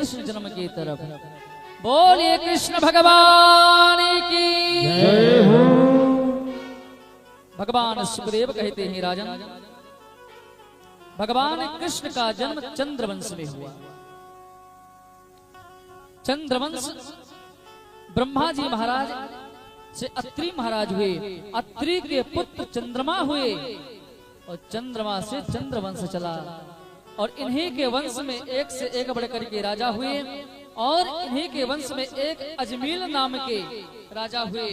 कृष्ण जन्म की तरफ। बोलिए कृष्ण भगवान की जय हो। भगवान सुखदेव कहते हैं राजन, भगवान कृष्ण का जन्म चंद्रवंश में हुआ। चंद्रवंश ब्रह्मा जी महाराज से अत्रि महाराज हुए, अत्रि के पुत्र चंद्रमा हुए और चंद्रमा से चंद्रवंश चला और इन्हीं के वंश में एक से एक बढ़कर के राजा हुए और इन्हीं के वंश में एक अजमील नाम के राजा हुए,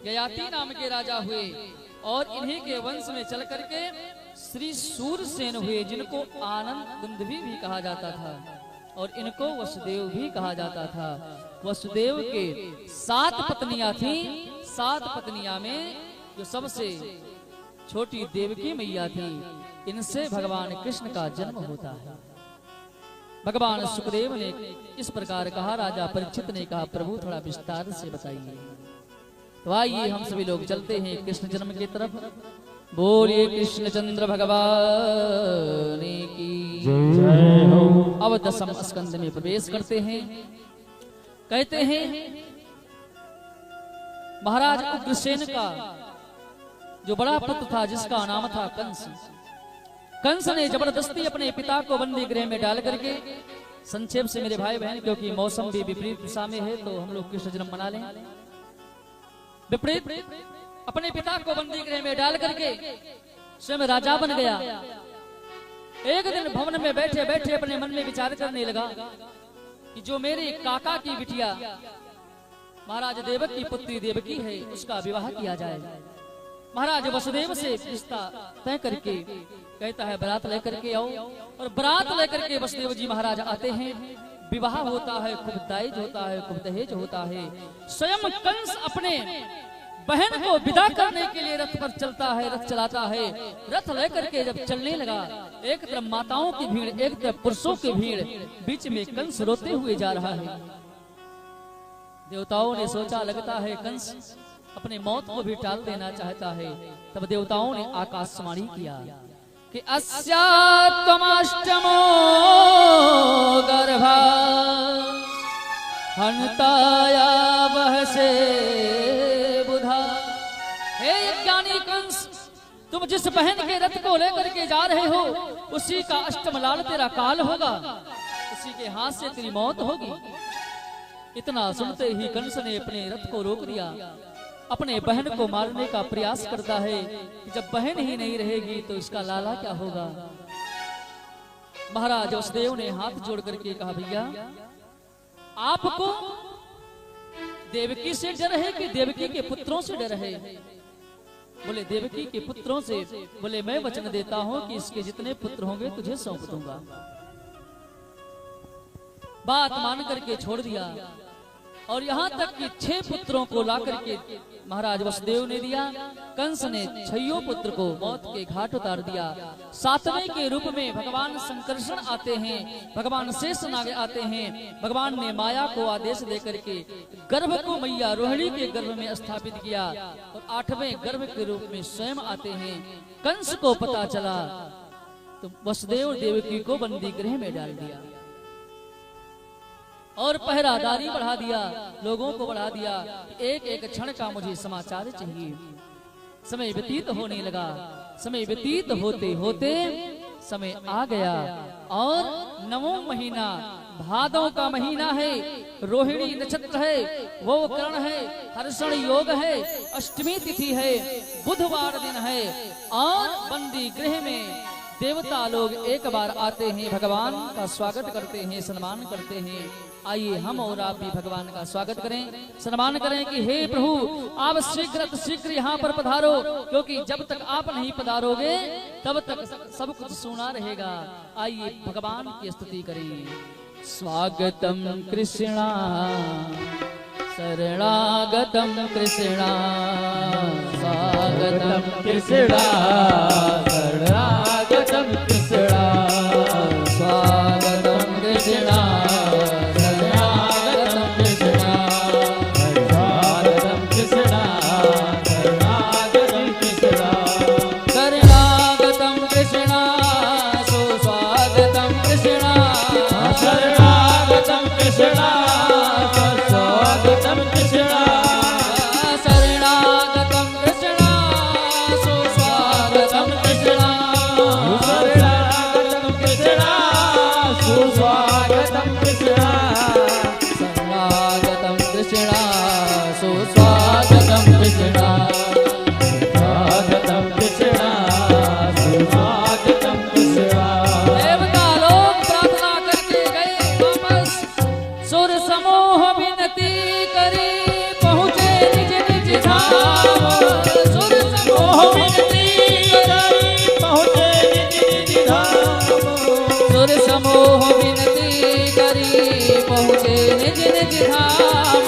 ययाति नाम के राजा हुए और इन्हीं के वंश में चल करके श्री सूरसेन हुए, जिनको आनंद कुंदवी भी कहा जाता था और इनको वसुदेव भी कहा जाता था। वसुदेव के 7 पत्नियां थी। 7 पत्नियां में जो सबसे छोटी देवकी मैया थी, इनसे भगवान कृष्ण का जन्म होता है। भगवान सुखदेव ने इस प्रकार कहा। राजा परीक्षित ने कहा, प्रभु थोड़ा विस्तार से बताइए। तो आइए हम सभी लोग चलते हैं कृष्ण जन्म की तरफ। बोलिए कृष्ण चंद्र भगवान की जय हो। अब 10वें स्कंद में प्रवेश करते हैं। कहते हैं महाराज उग्रसेन का जो बड़ा पुत्र था, जिसका नाम था कंस, कंस ने जबरदस्ती अपने पिता को बंदी गृह में डाल करके, संक्षेप से मेरे भाई बहन क्योंकि मौसम भी विपरीत दिशा में है तो हम लोग कृष्ण जन्म मना लें। विपरीत अपने पिता को बंदी गृह में डाल करके स्वयं राजा बन गया। एक दिन भवन में बैठे बैठे अपने मन में विचार करने लगा कि जो मेरे काका की बिटिया महाराज देवक की पुत्री देवकी है, उसका विवाह किया जाए। महाराज वसुदेव से रिश्ता तय करके कहता है बारात लेकर के आओ, और बारात लेकर के वसुदेव जी महाराज आते हैं। विवाह होता है, खूब दाइज होता है, खूब दहेज होता है। स्वयं कंस अपने बहन को विदा करने के लिए रथ पर चलता है, रथ चलाता है। रथ लेकर के जब चलने लगा, एक तरफ माताओं की भीड़, एक तरफ पुरुषों की भीड़, बीच में कंस रोते हुए जा रहा है। देवताओं ने सोचा लगता है कंस अपने मौत को भी टाल देना चाहता है। तब देवताओं ने आकाशवाणी किया कि अस्या त्वमष्टमो गर्भा हन्ताया वहसे बुधा। हे ज्ञानी कंस, तुम जिस बहन के रथ को लेकर के जा रहे हो, उसी का अष्टम लाल तेरा काल होगा, उसी के हाथ से तेरी मौत होगी। इतना सुनते ही कंस ने अपने रथ को रोक दिया। अपने बहन को मारने का प्रयास करता है कि जब बहन ही नहीं रहेगी तो इसका लाला क्या होगा। महाराज वसुदेव ने हाथ जोड़ करके कहा, भैया आपको देवकी से डर है कि देवकी के पुत्रों से डर है? बोले देवकी के पुत्रों से। बोले मैं वचन देता हूं कि इसके जितने पुत्र होंगे तुझे सौंप दूंगा। बात मान करके छोड़ दिया और यहाँ तक कि 6 पुत्रों को ला करके महाराज वसुदेव ने दिया। कंस ने 6 पुत्र को मौत के घाट उतार दिया। 7वें के रूप में भगवान संकर्षण आते हैं, भगवान शेषनाग आते हैं। भगवान ने माया को आदेश देकर के गर्भ को मैया रोहिणी के गर्भ में स्थापित किया और 8वें गर्भ के रूप में स्वयं आते हैं। कंस को पता चला तो वसुदेव देवकी को बंदी गृह में डाल दिया और पहरादारी बढ़ा दिया, लोगों को बढ़ा दिया। एक एक क्षण का मुझे समाचार चाहिए। समय व्यतीत होने लगा। समय व्यतीत होते होते समय आ गया और 9वां महीना भादों का महीना है, रोहिणी नक्षत्र है, वो कर्ण है, हर्षण योग है, अष्टमी तिथि है, बुधवार दिन है और बंदी गृह में देवता लोग एक बार आते हैं, भगवान का स्वागत करते हैं, सम्मान करते हैं। आइए हम और आप भी भगवान का स्वागत करें, सम्मान करें कि हे प्रभु आप शीघ्र यहाँ पर पधारो, क्योंकि जब तक आप नहीं पधारोगे तब तक सब कुछ सुना रहेगा। आइए भगवान की स्तुति करें। स्वागतम कृष्णा शरणागतम कृष्णा, स्वागतम कृष्णा शरणागतम कृष्णा, स्वागतम कृष्णा शरणागतम कृष्णा, स्वागतम कृष्णा शरणागतम कृष्णा, शरणागतम कृष्णा सुस्वागतम कृष्णा, शरणागतम कृष्णा स्वागतम कृष्णा शरणागतम कृष्णा सुस्वागतम कृष्णा शरणागतम कृष्णा सुस्वागतम कृष्णा शरणागतम कृष्णा सुस्वागतम कृष्णा स्वागतम कृष्णा सुस्वागतम कृष्णा देवता लोग प्रार्थना करके गए वापस सुर समूह विनती करी पहुँचे निज निज धाम सुर समूह विनती करी पहुँचे निज निज धाम सुर समूह विनती करी पहुँचे निज निज धाम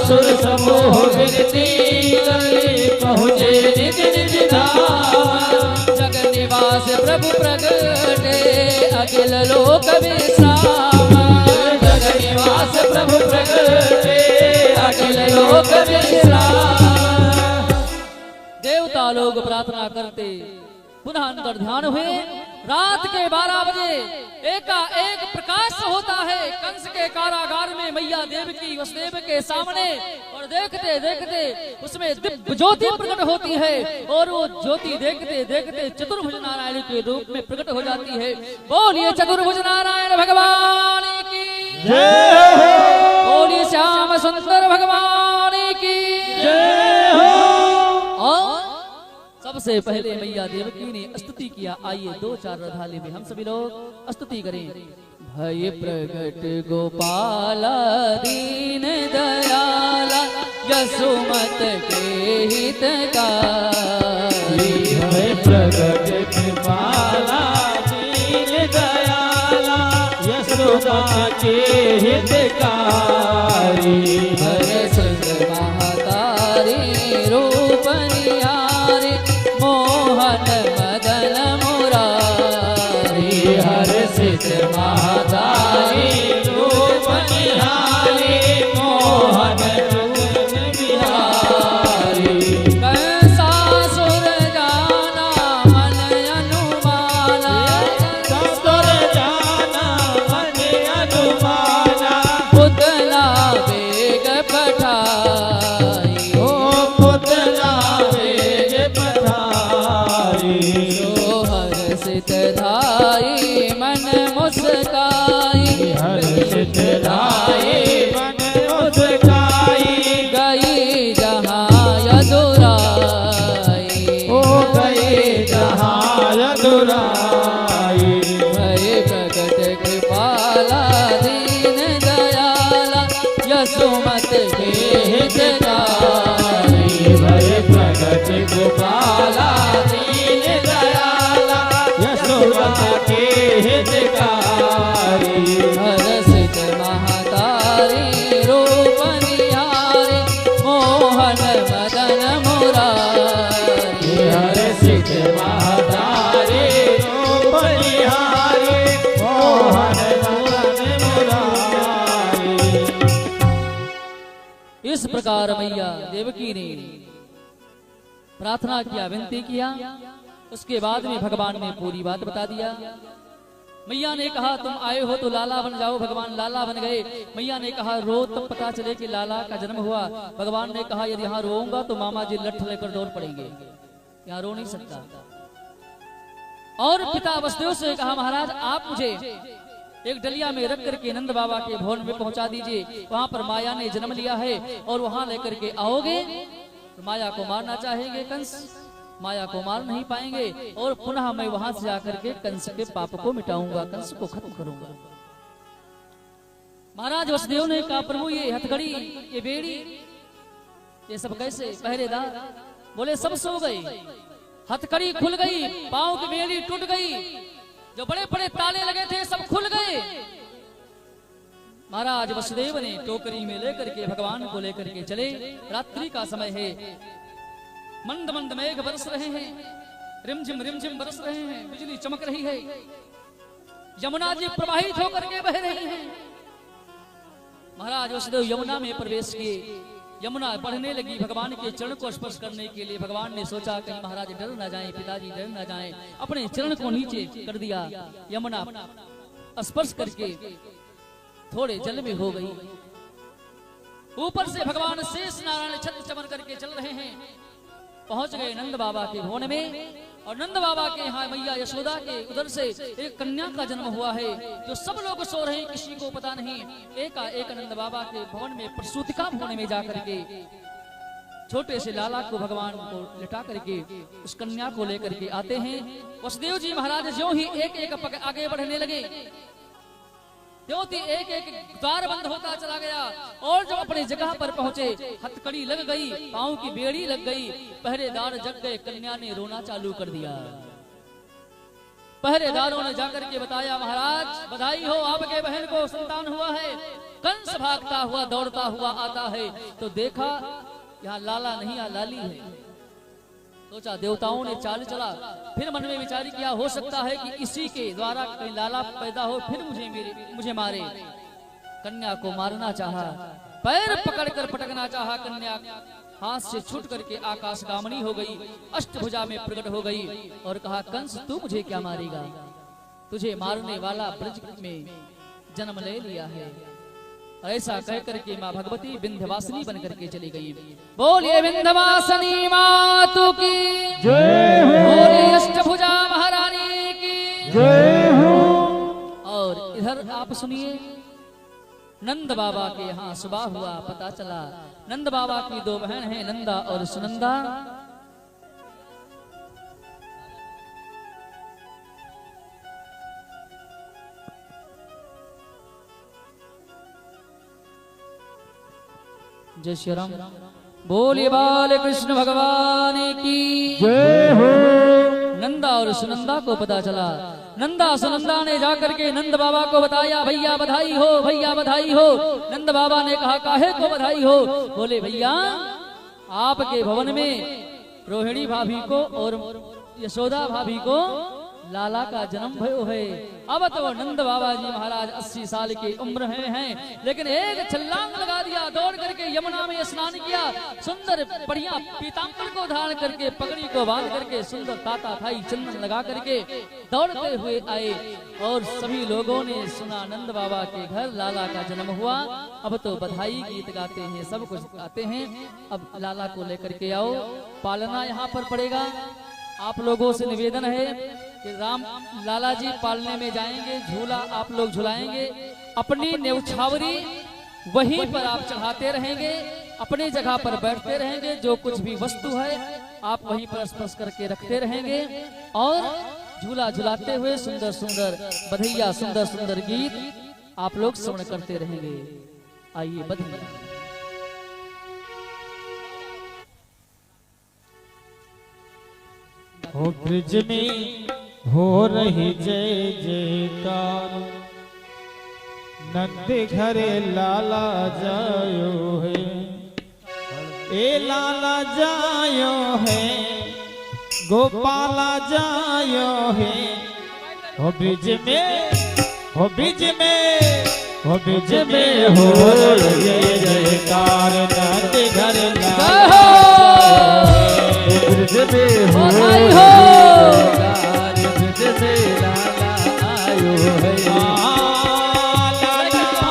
सुर समूह विनती करी पहुँचे निज निज धाम जग निवास प्रभु प्रगटे अखिल लोक विश्राम जग निवास प्रभु प्रगटे अखिल लोक विश्राम देवता लोग प्रार्थना करते पुनः अंतर ध्यान हुए रात के 12 बजे एकाएक प्रकाश होता है कंस के कारागार में मैया देवकी वसुदेव के सामने और देखते देखते उसमें दिव्य ज्योति प्रकट होती है और वो ज्योति देखते देखते चतुर्भुज नारायण के रूप में प्रकट हो जाती है। बोलिए चतुर्भुज नारायण भगवान की जय बोलिए श्याम सुंदर भगवान की जय हो और सबसे पहले मैया देवकी ने स्तुति किया। आइए 2-4 रधाले में हम सभी लोग स्तुति करें। भय प्रगट गोपाला दीन दयाला यशोमत के हितकारी भय प्रगट कृपाला दीन दयाला यशोदा के हितकारी हर संग महातारी रूप निहारे मोहन मदन मुरारी हर सिद्ध महादारी रूप निहारी मोहन रूप बिहारी कंसासुर जाना मन अनुमाना ससुर जाना मन अनुमाना पुतला बेग पठाई ओ पुतला वेग पधारी हर सित धाई मन मुस्काई हर्षित राई मन मुस्काई गई जहाँ यदुराई ओ गए जहाँ दुराई भय प्रकट कृपाला दीन दयाला यशोमत के हितकारी भय प्रगट गोपाला दीन दयाला यशोदा के हितकारी हरसित महातारी रूप निहारे मोहन मदन मुरारी हर्षित महादारी रूप निहारी मोहन मदन मुरारी इस प्रकार मैया देवकी ने प्रार्थना किया, विनती किया। उसके बाद में भगवान ने पूरी बात बता दिया। मैया ने कहा तुम आए हो तो लाला बन जाओ। भगवान लाला बन गए। मैया ने कहा रो तब पता चले कि लाला का जन्म हुआ। भगवान ने कहा यदि यहाँ रोऊंगा तो मामा जी लठ लेकर दौड़ पड़ेंगे, यहाँ रो नहीं सकता। और पिता वसुदेव से कहा महाराज आप मुझे एक डलिया में रख करके नंद बाबा के भवन में पहुंचा दीजिए। वहां पर माया ने जन्म लिया है और वहां लेकर के आओगे तो माया को मारना चाहेंगे कंस, माया को मार नहीं पाएंगे और पुनः मैं वहां से आकर के कंस के पाप को मिटाऊंगा, कंस को खत्म करूंगा। महाराज वसुदेव ने कहा प्रभु ये हथकड़ी, ये बेड़ी, ये सब कैसे? पहरेदार बोले सब सो गए, हथकड़ी खुल गई, पांव की बेड़ी टूट गई, जो बड़े बड़े ताले लगे थे सब खुल गए। महाराज वसुदेव ने टोकरी में लेकर के भगवान को लेकर के चले। रात्रि का समय है, मंद मंद मेघ बरस रहे हैं, रिमझिम बरस रहे हैं, बिजली चमक रही है, यमुना जी प्रवाहित होकर के बह रही हैं। महाराज वसुदेव यमुना में प्रवेश किए। यमुना बढ़ने लगी। भगवान के चरण को स्पर्श करने के लिए भगवान ने सोचा कहीं महाराज डर ना जाएं, पिताजी डर ना जाएं, अपने चरण को नीचे कर दिया। यमुना स्पर्श करके थोड़े जल में हो गई। ऊपर से भगवान शेष नारायण छत्र चमन करके चल रहे हैं। पहुंच गए नंद बाबा के भवन में, और नंद बाबा के यहाँ मैया यशोदा के उधर से एक कन्या का जन्म हुआ है, जो सब लोग सो रहे हैं, किसी को पता नहीं। एक नंद बाबा के भवन में प्रसूतिका भवन में जाकर के छोटे से लाला को भगवान को लिटा करके उस कन्या को लेकर के आते हैं। वसुदेव जी महाराज ज्यों ही एक पग आगे बढ़ने लगे, त्यों एक द्वार बंद होता चला गया, और जब अपने जगह पर पहुंचे हथकड़ी लग गई, पांव की बेड़ी लग गई, पहरेदार जग गए। कन्या ने रोना चालू कर दिया। पहरेदारों ने जाकर के बताया, महाराज बधाई हो, आपके बहन को संतान हुआ है। कंस भागता हुआ दौड़ता हुआ आता है, तो देखा यहाँ लाला नहीं, यहाँ लाली है। सोचा देवताओं ने चाल चला, फिर मन में विचार किया, हो सकता है कि इसी के द्वारा कहीं लाला पैदा हो, फिर मुझे मारे। कन्या को मारना चाहा, पैर पकड़कर पटकना चाहा। कन्या हाथ से छूट करके आकाशगामनी हो गई, अष्टभुजा में प्रकट हो गई, और कहा, कंस तू मुझे क्या मारेगा? तुझे मारने वाला ब्रज में जन्म ले लिया है। ऐसा कह करके माँ भगवती विंध्यवासिनी बन करके चली गई। बोलिए विंध्यवासिनी मातु की जय हो, बोलिए अष्टभुजा महारानी की जय हो। और इधर आप सुनिए, नंद बाबा के यहाँ सुबह हुआ, पता चला नंद बाबा की दो बहन हैं, नंदा और सुनंदा। जय श्री राम। बोलिए बाल कृष्ण भगवान की जय हो। नंदा और सुनंदा को पता चला। नंदा सुनंदा ने जाकर के नंद बाबा को बताया, भैया बधाई हो, भैया बधाई हो। नंद बाबा ने कहा, काहे को बधाई हो? बोले, भैया आपके भवन में रोहिणी भाभी को और यशोदा भाभी को लाला का जन्म भयो है। अब तो नंद बाबा जी महाराज 80 साल की उम्र हैं, लेकिन एक छलांग लगा दिया, दौड़ करके यमुना में स्नान किया, सुंदर बढ़िया पीतांबर को धारण करके, पगड़ी को बांध करके, सुंदर ताता थाई चंदन लगा करके दौड़ते हुए आए। और सभी लोगों ने सुना नंद बाबा के घर लाला का जन्म हुआ। अब तो बधाई गीत गाते हैं, सब कुछ गाते हैं। अब लाला को लेकर के आओ, पालना यहाँ पर पड़ेगा। आप लोगों से निवेदन है कि राम लाला जी पालने में जाएंगे, झूला आप लोग झुलाएंगे, अपनी न्यौछावरी वहीं पर आप चढ़ाते रहेंगे, अपनी जगह पर बैठते रहेंगे, जो कुछ भी वस्तु है आप वहीं पर स्पर्श करके रखते रहेंगे, और झूला झुलाते हुए सुंदर सुंदर बधैया, सुंदर सुंदर गीत आप लोग श्रवण करते रहेंगे। आइए बधाई। हो ब्रिज में हो रही जय जयकार, नंद घरे लाला जायो है, ए लाला जायो है, गोपाला जायो है। हो ब्रिज में, हो ब्रिज में, हो ब्रिज में हो रही जय जयकार, नंद घर लाला ब्रिज में हो रही जयकार, ब्रिज में लाला आयो है, लाला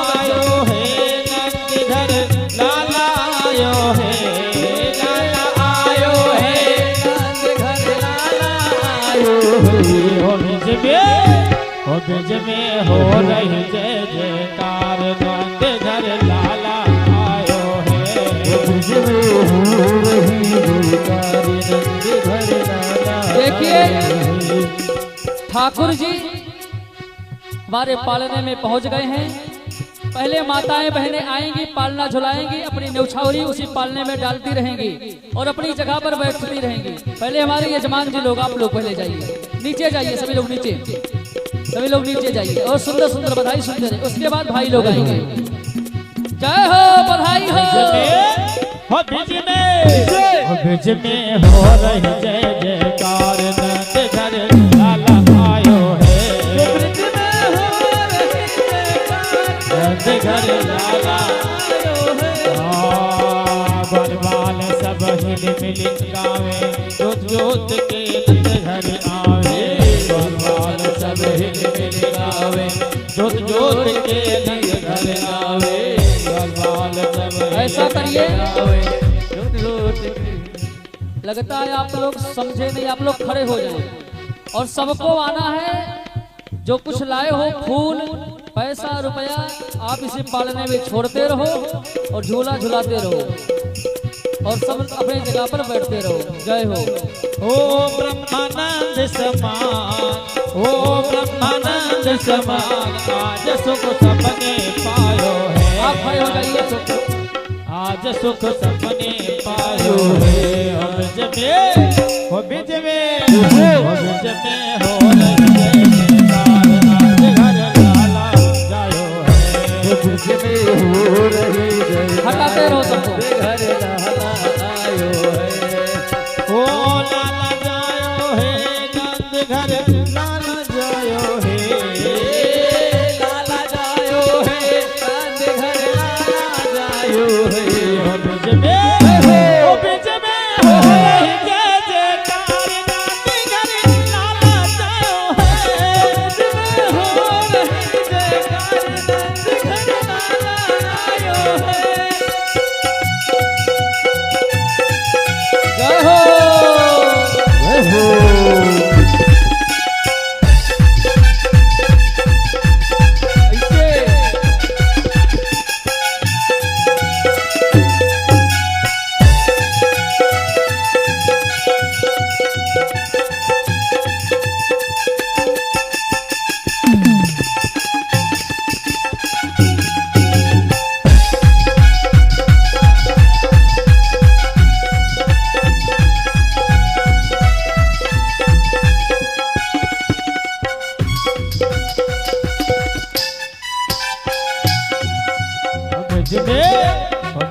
आयो है, नंद घर लाला आयो है, लाला आयो है, नंद घर लाला आयो है। हो ब्रिज में, हो ब्रिज में हो रही जय जयकार, नंद घर लाला आयो है, ब्रिज में हो रही जयकार, नंद घर लाला। देखिए ठाकुर जी हमारे पालने में पहुंच गए हैं। पहले माताएं बहनें आएंगी, पालना झुलाएंगी, अपनी न्यौछावरी उसी पालने में डालती रहेंगी और अपनी जगह पर बैठती रहेंगी। पहले हमारे यजमान जी लोग, आप लोग पहले जाइए, नीचे जाइए, सभी लोग नीचे, सभी लोग नीचे जाइए, और सुंदर सुंदर बधाई सुनते रहे। उसके बाद भाई लोग आएंगे। जय हो, बधाई हो। हो ब्रिज में, हो ब्रिज में हो रही जय जयकार, नंद घर लाला आयो है, ब्रिज में हो रही जयकार, नंद घर लाला आयो है। बनवाल सब हिल मिल गावे, जोत जोत के नंद घर आवे, बनवाल सब हिल मिल गावे, जोत जोत के नंद घर चलिए। लगता है आप लोग समझे नहीं, आप लोग खड़े हो जाए और सबको आना है। जो कुछ लाए हो फूल पैसा रुपया आप इसे पालने में छोड़ते रहो और झूला झुलाते रहो और सब अपनी जगह पर बैठते रहो। जय हो। ओ ब्रह्मानंद समान, ओ ब्रह्मानंद समान, आज सुख सबने पायो है। आप खड़े हो जाइए। आज सुख सबने पायो है। हो बिज में, हो बिज में, हो बिज में हो रही जय। हटाते रहो सबको। घर लाला आयो है। ओ लाला जायो है, नंद घर लाला जायो है। लाला जायो है, नंद घर लाला जायो है। ओ बिज में, ओ बिज में हो रही जय जयकार, नंद घर लाला जायो है। बिज में हो रही जयकार, नंद घर लाला आयो है। जय हो। जय हो।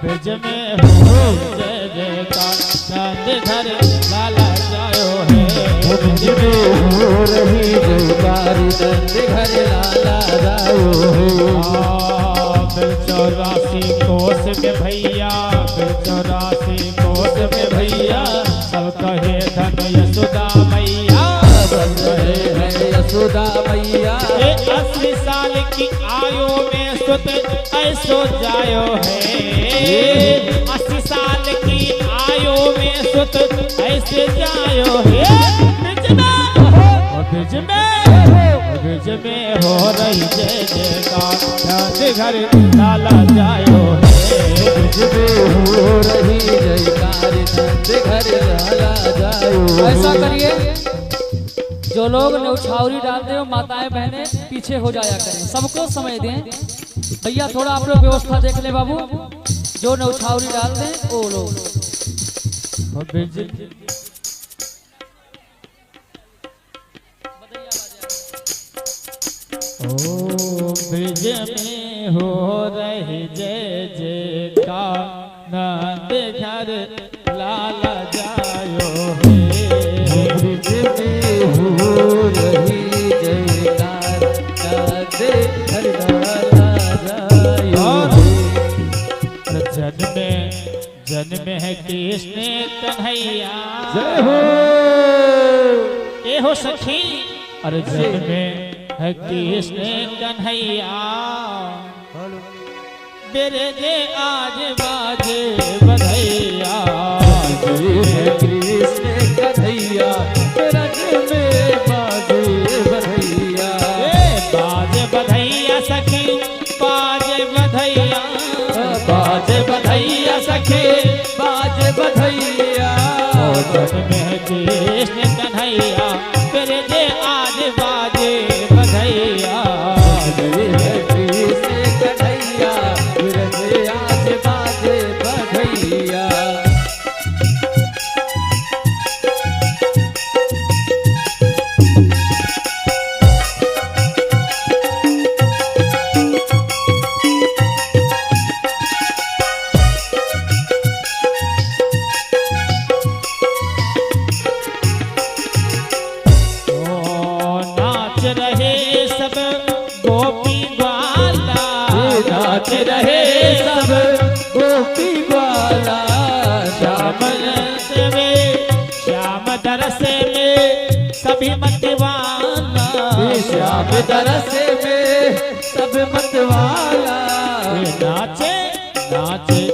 बिज में हो जय जयकार, नंद घर लाला जायो है। बिज में हो रही जयकार, नंद घर लाला जायो है। फिर 84 कोस में भैया, फिर 84 कोस में भैया, सब कहे धन यशोदा मैया, सब कहे है यशोदा मैया। 80 साल की आयु में सुत ऐसो जायो है। 80 साल की आयु में सुत ऐसे जायो है। बिज में हो रही जय जयकार, नंद घर लाला जायो है। बिज में हो रही जयकार, नंद घर लाला जायो। ऐसा करिए, जो लोग न्यौछावरी डालते हो माताएं बहनें पीछे हो जाया करें, सबको समय दें। भैया थोड़ा आप लोग व्यवस्था देख ले बाबू, जो न्यौछावरी डाल दें वो लोग। ओ ब्रिज में हो रही जय जयकार, नंद घर लाला जायो है। ब्रिज में हो रही जयकार, नंद घर लाला जायो है। जन्म है कृष्ण कन्हैया। जय हो। ए हो सखी, अरे जन्म है कृष्ण कन्हैया, मेरे जे आज बाजे बधैया। कृष्ण कन्हैया, रज में बाजे बधैया। बाजे बधैया सखी, बाजे बधैया, बाजे बधैया सखी, बाजे बधैया। जन्म है कृष्ण कन्हैया, मेरे जे आज बाजे बधैया। कृष्ण कन्हैया, मेरे जे आज बाजे बधैया। नाच रहे सब गोपी ग्वाला, श्याम रस में, श्याम दरस में सभी मतवाला। श्याम दरस में सब मतवाला। नाचे नाचे